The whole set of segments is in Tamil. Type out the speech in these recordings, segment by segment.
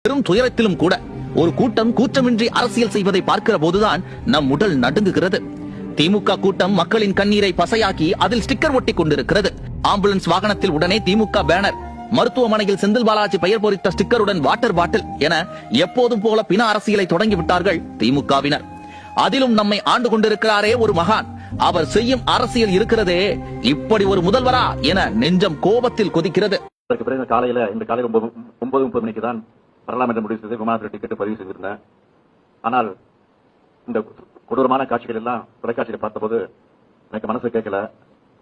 பெரும் துயரத்திலும் கூட ஒரு கூட்டம் கூச்சமின்றி அரசியல் செய்வதை பார்க்கிற போதுதான் நம் உடல் நடுங்குகிறது. திமுக கூட்டம் மக்களின் கண்ணீரை பசையாக்கி அதில் ஸ்டிக்கர் ஒட்டி கொண்டிருக்கிறது. ஆம்புலன்ஸ் வாகனத்தில் உடனே திமுக பேனர், மருத்துவமனையில் செந்தில் பாலாஜி பெயர் பொறித்த ஸ்டிக்கருடன் வாட்டர் பாட்டில் என எப்போதும் போல பின அரசியலை தொடங்கிவிட்டார்கள் திமுகவினர். அதிலும் நம்மை ஆண்டு கொண்டிருக்கிறாரே ஒரு மகான், அவர் செய்யும் அரசியல் இருக்கிறதே, இப்படி ஒரு முதல்வரா என நெஞ்சம் கோபத்தில் கொதிக்கிறது. காலையில இந்த காலையில் 9:30 மணிக்கு தான் வரலாம் என்று முடிவு செய்து விமானத்தில் டிக்கெட் பதிவு செய்திருந்தேன். ஆனால் இந்த கொடூரமான காட்சிகள் எல்லாம் தொலைக்காட்சியில் பார்த்தபோது எனக்கு மனசு கேட்கல,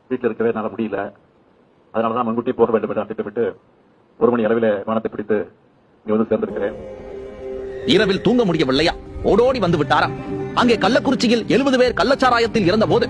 வீட்டில் இருக்கவே என்னால் முடியல. அதனாலதான் முன்கூட்டி போக வேண்டும் என்று திட்டமிட்டு 1 மணி அளவில் விமானத்தை பிடித்து இங்க வந்து சேர்ந்திருக்கிறேன். இரவில் தூங்க முடியவில்லையா, ஓடோடி வந்து விட்டாரா? அங்கே கள்ளக்குறிச்சியில் 70 பேர் கள்ளச்சாராயத்தில் இருந்த போது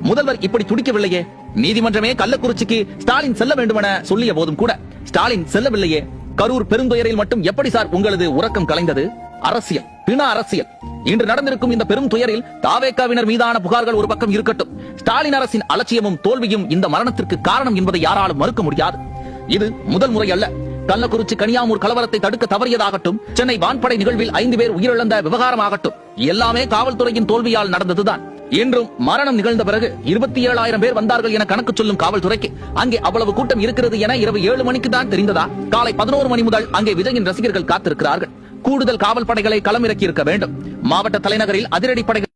முதல்வர் இப்படி துடிக்கவில்லையே. நீதிமன்றமே கள்ளக்குறிச்சிக்கு ஸ்டாலின் செல்ல வேண்டுமென சொல்லிய போதும் கூட ஸ்டாலின் செல்லவில்லையே. கரூர் பெருந்துயரில் மட்டும் எப்படி சார் உங்களது உறக்கம் கலைந்தது? அரசியல், பிண அரசியல். இன்று நடந்திருக்கும் இந்த பெரும் துயரில் தாவேகாவினர் மீதான புகார்கள் ஒரு பக்கம் இருக்கட்டும், ஸ்டாலின் அரசின் அலட்சியமும் தோல்வியும் இந்த மரணத்திற்கு காரணம் என்பதை யாராலும் மறுக்க முடியாது. இது முதல் முறை அல்ல. கள்ளக்குறிச்சி கனியாமூர் கலவரத்தை தடுக்க தவறியதாகட்டும், சென்னை வான்படை நிகழ்வில் 5 பேர் உயிரிழந்த விவகாரமாகட்டும், எல்லாமே காவல்துறையின் தோல்வியால் நடந்ததுதான். இன்றும் மரணம் நிகழ்ந்த பிறகு 27,000 பேர் வந்தார்கள் என கணக்கு சொல்லும் காவல்துறைக்கு அங்கே அவ்வளவு கூட்டம் இருக்கிறது என இரவு 7 மணிக்கு தான் தெரிந்ததா? காலை 11 மணி முதல் அங்கே விஜயின் ரசிகர்கள் காத்திருக்கிறார்கள். கூடுதல் காவல் படைகளை களமிறக்கி இருக்க வேண்டும். மாவட்ட தலைநகரில் அதிரடி படைகள்